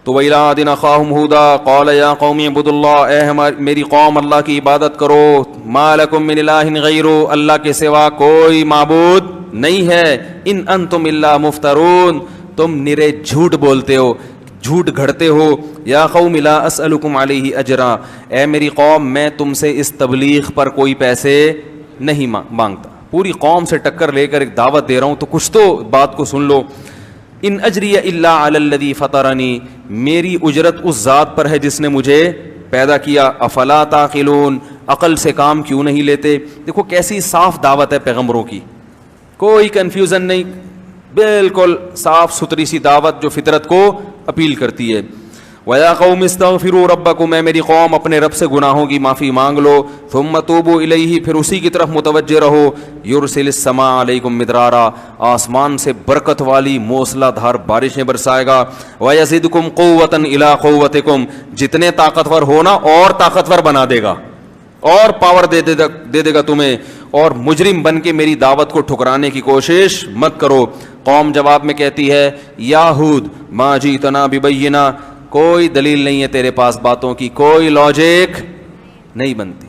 تو وَإِلَىٰ عَادٍ أَخَاهُمْ هُودًا قَالَ يَا قَوْمِ اعْبُدُوا اللَّهَ، میری قوم اللہ کی عبادت کرو. مَا لَكُم مِّنْ إِلَٰهٍ غَيْرُهُ، اللہ کے سوا کوئی معبود نہیں ہے. إِنْ أَنْتُمْ إِلَّا مُفْتَرُونَ، تم نرے جھوٹ بولتے ہو، جھوٹ گھڑتے ہو. یا قوم لا اسألکم علیہ اجرا، اے میری قوم میں تم سے اس تبلیغ پر کوئی پیسے نہیں مانگتا. پوری قوم سے ٹکر لے کر ایک دعوت دے رہا ہوں تو کچھ تو بات کو سن لو. ان اجری الا علی الذی فطرنی، میری اجرت اس ذات پر ہے جس نے مجھے پیدا کیا. افلا تعقلون، عقل سے کام کیوں نہیں لیتے. دیکھو کیسی صاف دعوت ہے پیغمبروں کی، کوئی کنفیوژن نہیں، بالکل صاف ستھری سی دعوت جو فطرت کو اپیل کرتی ہے. وَيَا قَوْمِ اسْتَغْفِرُوا رَبَّكُمْ، اے میری قوم اپنے رب سے گناہوں کی معافی مانگ لو. ثُمَّ تُوبُوا إِلَيْهِ، پھر اسی کی طرف متوجہ رہو. يُرْسِلِ السَّمَاءَ عَلَيْكُمْ مِدْرَارًا، آسمان سے برکت والی موسلا دھار بارشیں برسائے گا. وَيَزِدْكُمْ قُوَّةً إِلَىٰ قُوَّتِكُمْ، جتنے طاقتور ہونا اور طاقتور بنا دے گا اور پاور دے دے گا تمہیں. اور مجرم بن کے میری دعوت کو ٹھکرانے کی کوشش مت کرو. قوم جواب میں کہتی ہے یا ہود ما جئتنا ببینہ، کوئی دلیل نہیں ہے تیرے پاس باتوں کی، کوئی لاجک نہیں بنتی.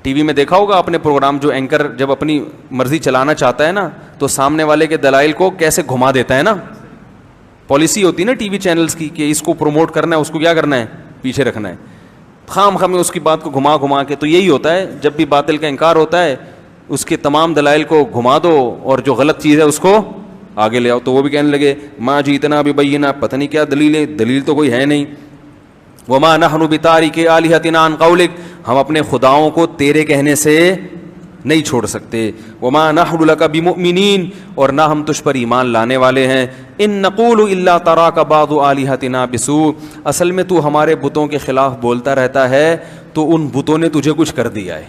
ٹی وی میں دیکھا ہوگا آپ نے پروگرام، جو اینکر جب اپنی مرضی چلانا چاہتا ہے نا تو سامنے والے کے دلائل کو کیسے گھما دیتا ہے نا. پالیسی ہوتی ہے نا ٹی وی چینلز کی کہ اس کو پروموٹ کرنا ہے، اس کو کیا کرنا ہے، پیچھے رکھنا ہے. خام خام اس کی بات کو گھما کے. تو یہی ہوتا ہے جب بھی باطل کا انکار ہوتا ہے، اس کے تمام دلائل کو گھما دو اور جو غلط چیز ہے اس کو آگے لے آؤ. تو وہ بھی کہنے لگے ما جیتنا ببینہ، پتہ نہیں کیا دلیل ہے، دلیل تو کوئی ہے نہیں. وما نحن بتارک آلہتنا عن قولک، ہم اپنے خداؤں کو تیرے کہنے سے نہیں چھوڑ سکتے. وما نحن لک بمؤمنین، اور نہ ہم تجھ پر ایمان لانے والے ہیں. ان نقول الا تراک بعض آلہتنا بسوء، اصل میں تو ہمارے بتوں کے خلاف بولتا رہتا ہے تو ان بتوں نے تجھے کچھ کر دیا ہے.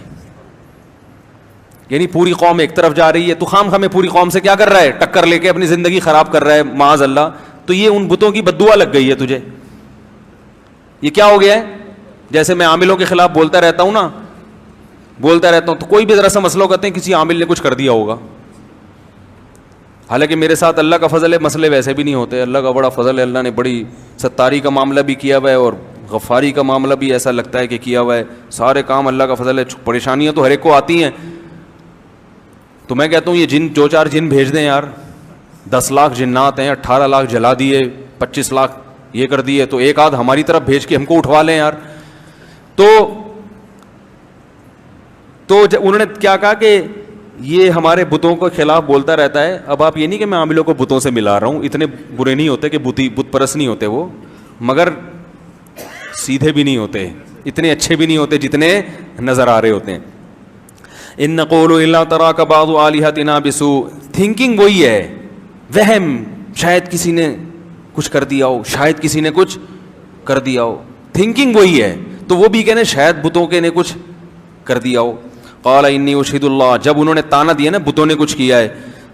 یعنی پوری قوم ایک طرف جا رہی ہے، تو خام خامے پوری قوم سے کیا کر رہا ہے، ٹکر لے کے اپنی زندگی خراب کر رہا ہے معاذ اللہ. تو یہ ان بتوں کی بددعا لگ گئی ہے تجھے. یہ کیا ہو گیا ہے، جیسے میں عاملوں کے خلاف بولتا رہتا ہوں نا، بولتا رہتا ہوں تو کوئی بھی ذرا سا مسئلہ کہتے ہیں کسی عامل نے کچھ کر دیا ہوگا. حالانکہ میرے ساتھ اللہ کا فضل ہے، مسئلے ویسے بھی نہیں ہوتے. اللہ کا بڑا فضل ہے، اللہ نے بڑی ستاری کا معاملہ بھی کیا ہوا ہے اور غفاری کا معاملہ بھی ایسا لگتا ہے کہ کیا ہوا ہے. سارے کام اللہ کا فضل ہے. پریشانیاں تو ہر ایک کو آتی ہیں. تو میں کہتا ہوں یہ جن، دو چار جن بھیج دیں یار، 10 لاکھ جنات ہیں، 18 لاکھ جلا دیے، 25 لاکھ یہ کر دیے، تو ایک آدھ ہماری طرف بھیج کے ہم کو اٹھوا لیں یار. تو انہوں نے کیا کہا کہ یہ ہمارے بتوں کے خلاف بولتا رہتا ہے. اب آپ یہ نہیں کہ میں عاملوں کو بتوں سے ملا رہا ہوں، اتنے برے نہیں ہوتے کہ بت پرست نہیں ہوتے وہ، مگر سیدھے بھی نہیں ہوتے، اتنے اچھے بھی نہیں ہوتے جتنے نظر آ رہے ہوتے ہیں. ان نقول الا تراک بعض آلہتنا بسوء، تھنکنگ وہی ہے، وہم، شاید کسی نے کچھ کر دیا ہو، شاید کسی نے کچھ کر دیا ہو، تھنکنگ وہی ہے. تو وہ بھی کہنے شاید بتوں کے نے کچھ کر دیا ہو. قال انی اشہد اللہ، جب انہوں نے تانا دیا نا بتوں نے کچھ کیا ہے،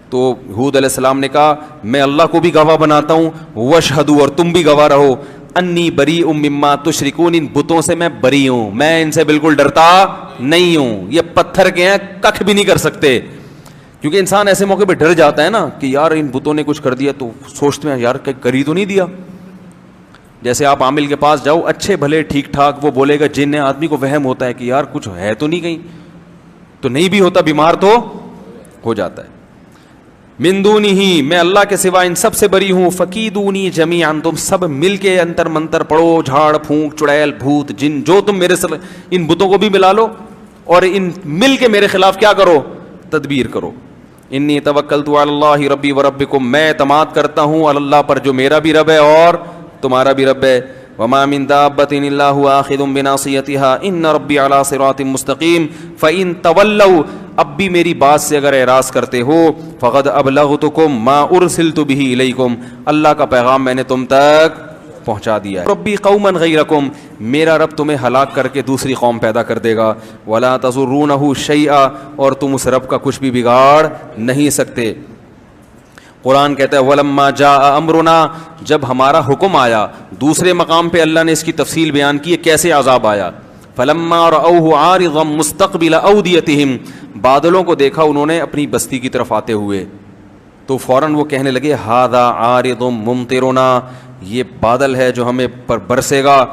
تو حود علیہ السلام نے کہا میں اللہ کو بھی گواہ بناتا ہوں، واشہدوا، اور تم بھی گواہ رہو، انی بریء مما تشرکون، ان بتوں سے میں بری ہوں، میں ان سے بالکل ڈرتا نہیں ہوں. یہ پتھر کے ہیں، ککھ بھی نہیں کر سکتے. کیونکہ انسان ایسے موقع پہ ڈر جاتا ہے نا کہ یار ان بتوں نے کچھ کر دیا، تو سوچتے ہیں یار کر ہی تو نہیں دیا. جیسے آپ عامل کے پاس جاؤ، اچھے بھلے ٹھیک ٹھاک، وہ بولے گا جن ہے، آدمی کو وہم ہوتا ہے کہ یار کچھ ہے تو نہیں کہیں، تو نہیں بھی ہوتا، بیمار تو ہو جاتا ہے. من دونہ، میں اللہ کے سوا ان سب سے بری ہوں. فکیدونی جمیعا، تم سب مل کے انتر منتر پڑھو، جھاڑ پھونک چڑیل بھوت جن جو تم میرے سر، ان بتوں کو بھی ملا لو اور ان مل کے میرے خلاف کیا کرو، تدبیر کرو. انی توکلت علی اللہ ربی و ربکم، میں اعتماد کرتا ہوں اللہ پر جو میرا بھی رب ہے اور تمہارا بھی رب ہے. وما من دابۃ الا هو آخذ بناصیتها ان ربی علی صراط مستقیم. فإن تولوا، اب بھی میری بات سے اگر اعراض کرتے ہو، فقد ابلغتکم ما ارسلت به الیکم، اللہ کا پیغام میں نے تم تک پہنچا دیا ہے. ربی قوما غیرکم، میرا رب تمہیں ہلاک کر کے دوسری قوم پیدا کر دے گا. ولا تضرونہ شیئا، اور تم اس رب کا کچھ بھی بگاڑ نہیں سکتے. قرآن کہتا ہے وَلَمَّا جَاءَ أَمْرُنَا، جب ہمارا حکم آیا. دوسرے مقام پہ اللہ نے اس کی تفصیل بیان کی ہے کیسے عذاب آیا. فَلَمَّا رَأَوْهُ عَارِضًا مُسْتَقْبِلَ أَوْدِيَتِهِمْ، بادلوں کو دیکھا انہوں نے اپنی بستی کی طرف آتے ہوئے. تو فوراً وہ کہنے لگے ھذا عارض ممطرنا، یہ بادل ہے جو ہمیں پر برسے گا.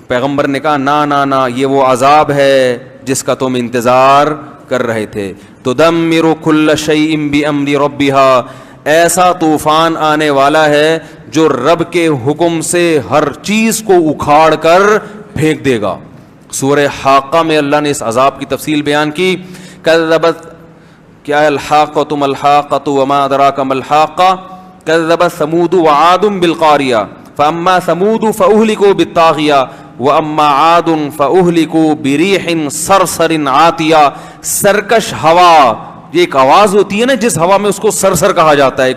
پیغمبر نے کہا نا نا نا، یہ وہ عذاب ہے جس کا تم انتظار کر رہے تھے. تدمر کل شیء بامر ربها، ایسا طوفان آنے والا ہے جو رب کے حکم سے ہر چیز کو اکھاڑ کر پھینک دے گا. سورہ حاقہ میں اللہ نے اس عذاب کی تفصیل بیان کی. کذبت، کیا ہے الحاقۃ ما الحاقۃ وما ادراک ما الحاقہ، کذبت ثمود وعاد بالقاریہ فاما ثمود فاہلکوا بالطاغیہ واما عاد فاہلکوا بریح صرصر عاتیہ. سرکش ہوا، یہ ایک آواز ہوتی ہے نا جس ہوا میں اس کو سرسر کہا جاتا ہے،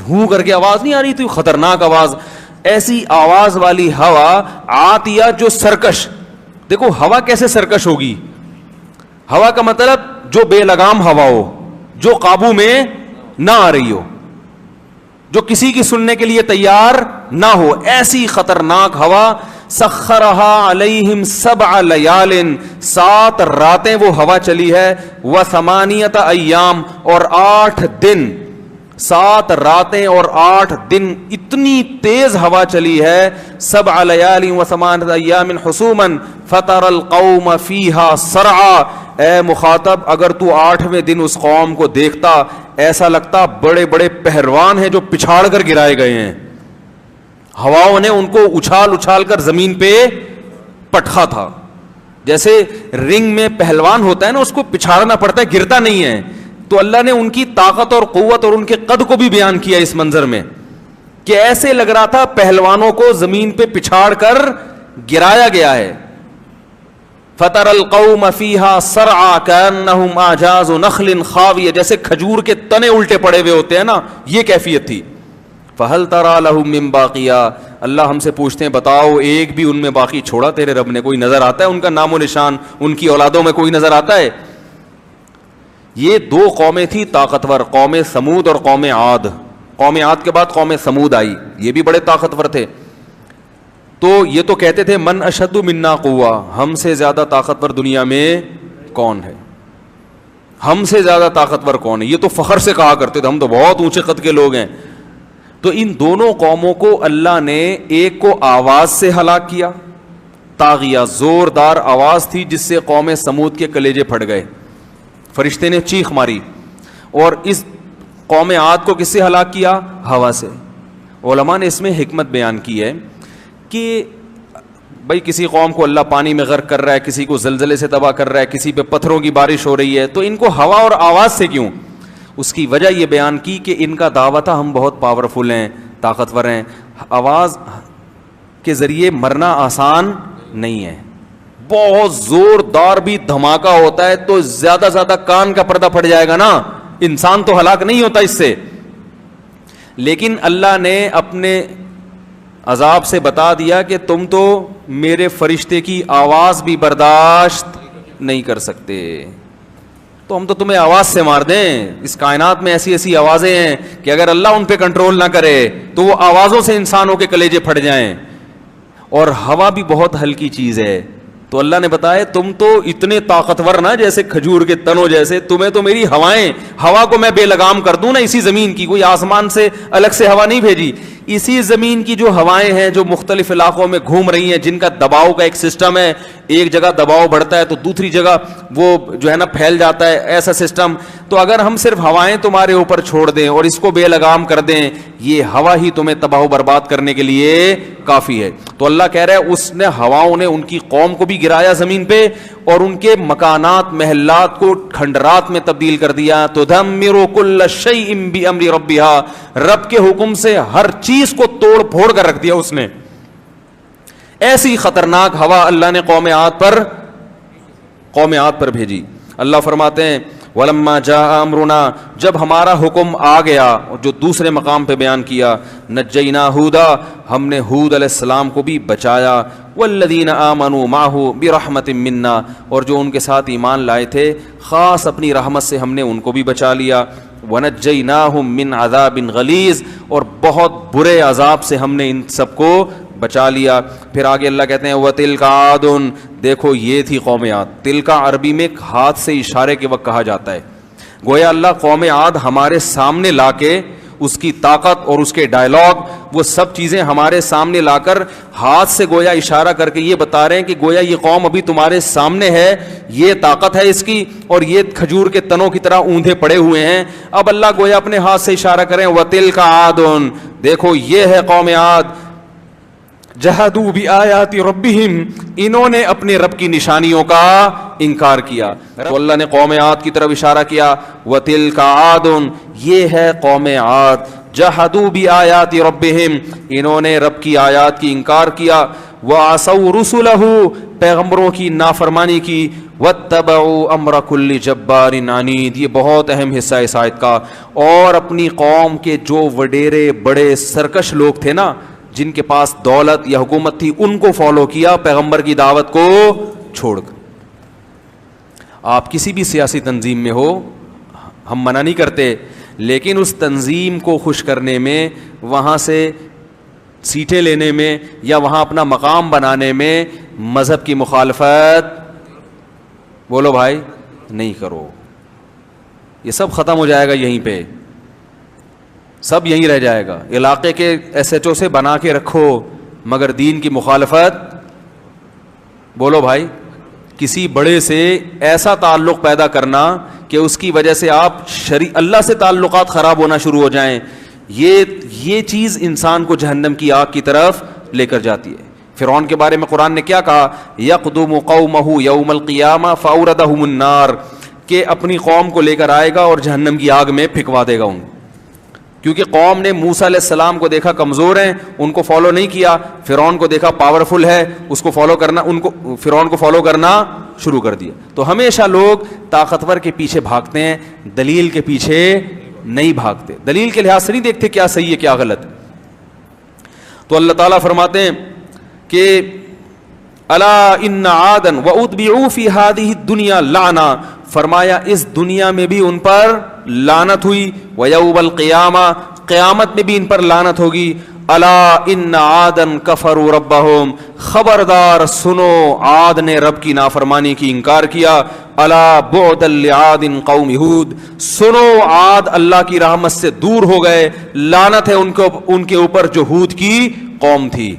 ہوں کر کے آواز نہیں آ رہی تھی، خطرناک آواز، ایسی آواز والی ہوا عاتیہ جو سرکش. دیکھو ہوا کیسے سرکش ہوگی؟ ہوا کا مطلب جو بے لگام ہوا ہو، جو قابو میں نہ آ رہی ہو، جو کسی کی سننے کے لیے تیار نہ ہو، ایسی خطرناک ہوا. سخرها علیہم 7 لیال، 7 راتیں وہ ہوا چلی ہے. و8 ایام، اور 8 دن، 7 راتیں اور 8 دن اتنی تیز ہوا چلی ہے. 7 لیال و8 ایام حسوما فتر القوم فیہا صرعا. اے مخاطب، اگر تو 8ویں دن اس قوم کو دیکھتا ایسا لگتا بڑے بڑے پہلوان ہیں جو پچھاڑ کر گرائے گئے ہیں. ہواؤں نے ان کو اچھال اچھال کر زمین پہ پٹخا تھا. جیسے رنگ میں پہلوان ہوتا ہے نا، اس کو پچھاڑنا پڑتا ہے، گرتا نہیں ہے. تو اللہ نے ان کی طاقت اور قوت اور ان کے قد کو بھی بیان کیا اس منظر میں کہ ایسے لگ رہا تھا پہلوانوں کو زمین پہ پچھاڑ کر گرایا گیا ہے. فَتَرَى الْقَوْمَ فِيهَا صَرْعَا كَأَنَّهُمْ أَعْجَازُ نَخْلٍ خَاوِيَةٍ، جیسے کھجور کے تنے الٹے پڑے ہوئے ہوتے ہیں نا، یہ کیفیت تھی. فَهَلْ تَرَى لَهُم مِّن بَاقِيَةٍ، اللہ ہم سے پوچھتے ہیں بتاؤ ایک بھی ان میں باقی چھوڑا تیرے رب نے؟ کوئی نظر آتا ہے ان کا نام و نشان؟ ان کی اولادوں میں کوئی نظر آتا ہے؟ یہ 2 قومیں تھی طاقتور، قوم سمود اور قوم عاد. قوم عاد کے بعد قوم سمود آئی، یہ بھی بڑے طاقتور تھے. تو یہ تو کہتے تھے من اشد منا قوہ، ہم سے زیادہ طاقتور دنیا میں کون ہے، ہم سے زیادہ طاقتور کون ہے. یہ تو فخر سے کہا کرتے تھے ہم تو بہت اونچے قد کے لوگ ہیں. تو ان دونوں قوموں کو اللہ نے ایک کو آواز سے ہلاک کیا، طاغیہ، زوردار آواز تھی جس سے قوم سمود کے کلیجے پھٹ گئے، فرشتے نے چیخ ماری. اور اس قوم عاد کو کس سے ہلاک کیا؟ ہوا سے. علماء نے اس میں حکمت بیان کی ہے کہ بھائی کسی قوم کو اللہ پانی میں غرق کر رہا ہے، کسی کو زلزلے سے تباہ کر رہا ہے، کسی پہ پتھروں کی بارش ہو رہی ہے، تو ان کو ہوا اور آواز سے کیوں؟ اس کی وجہ یہ بیان کی کہ ان کا دعویٰ تھا ہم بہت پاورفل ہیں، طاقتور ہیں. آواز کے ذریعے مرنا آسان نہیں ہے، بہت زوردار بھی دھماکہ ہوتا ہے تو زیادہ زیادہ کان کا پردہ پھٹ جائے گا نا، انسان تو ہلاک نہیں ہوتا اس سے. لیکن اللہ نے اپنے عذاب سے بتا دیا کہ تم تو میرے فرشتے کی آواز بھی برداشت نہیں کر سکتے، تو ہم تو تمہیں آواز سے مار دیں. اس کائنات میں ایسی ایسی آوازیں ہیں کہ اگر اللہ ان پہ کنٹرول نہ کرے تو وہ آوازوں سے انسانوں کے کلیجے پھٹ جائیں. اور ہوا بھی بہت ہلکی چیز ہے. تو اللہ نے بتایا تم تو اتنے طاقتور نا جیسے کھجور کے تنوں جیسے، تمہیں تو میری ہوائیں، ہوا کو میں بے لگام کر دوں نا اسی زمین کی، کوئی آسمان سے الگ سے ہوا نہیں بھیجی، اسی زمین کی جو ہوائیں ہیں جو مختلف علاقوں میں گھوم رہی ہیں، جن کا دباؤ کا ایک سسٹم ہے، ایک جگہ دباؤ بڑھتا ہے تو دوسری جگہ وہ جو ہے نا پھیل جاتا ہے، ایسا سسٹم. تو اگر ہم صرف ہوائیں تمہارے اوپر چھوڑ دیں اور اس کو بے لگام کر دیں، یہ ہوا ہی تمہیں تباہ و برباد کرنے کے لیے کافی ہے. تو اللہ کہہ رہا ہے اس نے ہواؤں نے ان کی قوم کو بھی گرایا زمین پہ اور ان کے مکانات محلات کو کھنڈرات میں تبدیل کر دیا. تدمر کل شیء بامر ربها، رب کے حکم سے ہر چیز کو توڑ پھوڑ کر رکھ دیا اس نے. ایسی خطرناک ہوا اللہ نے قوم عاد پر بھیجی. اللہ فرماتے ہیں وَلَمَّا جَاءَ أَمْرُنَا، جب ہمارا حکم آ گیا، جو دوسرے مقام پہ بیان کیا، نَجَّيْنَا هُودًا، ہم نے ہود علیہ السلام کو بھی بچایا، وَالَّذِينَ آمَنُوا مَعَهُ بِرَحْمَةٍ مِنَّا، اور جو ان کے ساتھ ایمان لائے تھے خاص اپنی رحمت سے ہم نے ان کو بھی بچا لیا. وَنَجَّيْنَاهُمْ مِنْ عَذَابٍ غَلِيظٍ، اور بہت برے عذاب سے ہم نے ان سب کو بچا لیا. پھر آگے اللہ کہتے ہیں وَتِلْكَ عَادٌ، دیکھو یہ تھی قوم عاد. تلکا عربی میں ہاتھ سے اشارے کے وقت کہا جاتا ہے. گویا اللہ قوم عاد ہمارے سامنے لا کے اس کی طاقت اور اس کے ڈائلاگ وہ سب چیزیں ہمارے سامنے لا کر ہاتھ سے گویا اشارہ کر کے یہ بتا رہے ہیں کہ گویا یہ قوم ابھی تمہارے سامنے ہے, یہ طاقت ہے اس کی, اور یہ کھجور کے تنوں کی طرح اوندھے پڑے ہوئے ہیں. اب اللہ گویا اپنے ہاتھ سے اشارہ کریں وَتِلْكَ عَادٌ, دیکھو یہ ہے قوم عاد, جہدوا بآیات ربہم, انہوں نے اپنے رب کی نشانیوں کا انکار کیا. تو اللہ نے قوم عاد کی طرف اشارہ کیا وَتِلْكَ عَادٌ, یہ ہے قوم عاد, جہدوا بآیات ربہم, انہوں نے رب کی آیات کی انکار کیا, وَعَصَوْا رُسُلَهُ, پیغمبروں کی نافرمانی کی, وَاتَّبَعُوا أَمْرَ كُلِّ جَبَّارٍ عَنِيدٍ, یہ بہت اہم حصہ ہے اس آیت کا. اور اپنی قوم کے جو وڈیرے بڑے سرکش لوگ تھے نا, جن کے پاس دولت یا حکومت تھی, ان کو فالو کیا پیغمبر کی دعوت کو چھوڑ کر. آپ کسی بھی سیاسی تنظیم میں ہو, ہم منع نہیں کرتے, لیکن اس تنظیم کو خوش کرنے میں, وہاں سے سیٹیں لینے میں یا وہاں اپنا مقام بنانے میں مذہب کی مخالفت بولو بھائی نہیں کرو. یہ سب ختم ہو جائے گا یہیں پہ, سب یہیں رہ جائے گا. علاقے کے ایس ایچ او سے بنا کے رکھو, مگر دین کی مخالفت بولو بھائی. کسی بڑے سے ایسا تعلق پیدا کرنا کہ اس کی وجہ سے آپ اللہ سے تعلقات خراب ہونا شروع ہو جائیں, یہ چیز انسان کو جہنم کی آگ کی طرف لے کر جاتی ہے. فرعون کے بارے میں قرآن نے کیا کہا, یقدم قومہ یوم القیامہ فاوردہم النار, کہ اپنی قوم کو لے کر آئے گا اور جہنم کی آگ میں پھینکوا دے گا ان کو. کیونکہ قوم نے موسیٰ علیہ السلام کو دیکھا کمزور ہیں, ان کو فالو نہیں کیا. فرعون کو دیکھا پاورفل ہے, اس کو فالو کرنا, فرعون کو فالو کرنا شروع کر دیا. تو ہمیشہ لوگ طاقتور کے پیچھے بھاگتے ہیں, دلیل کے پیچھے نہیں بھاگتے, دلیل کے لحاظ سے نہیں دیکھتے کیا صحیح ہے کیا غلط. تو اللہ تعالیٰ فرماتے ہیں کہ الا ان عادا واتبعوا فی ہذہ الدنیا لعنہ, فرمایا اس دنیا میں بھی ان پر لعنت ہوئی, ویوم القیامہ, قیامت میں بھی ان پر لعنت ہوگی. الا ان عادا کفروا ربہم, خبردار سنو عاد نے رب کی نافرمانی کی انکار کیا. الا بعدا لعاد قوم ہود, سنو عاد اللہ کی رحمت سے دور ہو گئے, لعنت ہے ان کے اوپر جو ہود کی قوم تھی.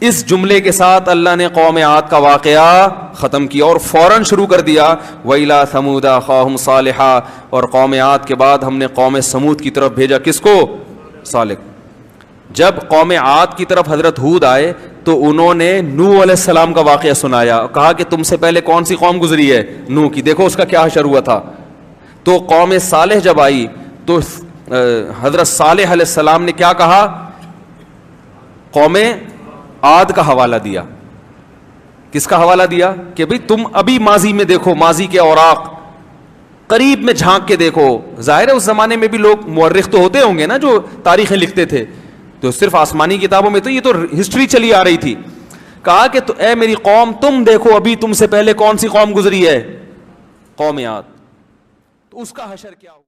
اس جملے کے ساتھ اللہ نے قوم عاد کا واقعہ ختم کیا اور فوراً شروع کر دیا وَإِلَىٰ ثَمُودَ أَخَاهُمْ صَالِحًا, اور قوم عاد کے بعد ہم نے قوم سمود کی طرف بھیجا کس کو, صالح. جب قوم عاد کی طرف حضرت ہود آئے تو انہوں نے نوح علیہ السلام کا واقعہ سنایا, کہا کہ تم سے پہلے کون سی قوم گزری ہے, نوح کی, دیکھو اس کا کیا حشر ہوا تھا. تو قوم صالح جب آئی تو حضرت صالح علیہ السلام نے کیا کہا, قوم عاد کا حوالہ دیا. کس کا حوالہ دیا کہ بھئی تم ابھی ماضی میں دیکھو, ماضی کے اوراق قریب میں جھانک کے دیکھو. ظاہر ہے اس زمانے میں بھی لوگ مورخ تو ہوتے ہوں گے نا جو تاریخیں لکھتے تھے, تو صرف آسمانی کتابوں میں تو یہ تو ہسٹری چلی آ رہی تھی. کہا کہ تو اے میری قوم تم دیکھو ابھی تم سے پہلے کون سی قوم گزری ہے, قوم عاد, تو اس کا حشر کیا ہو.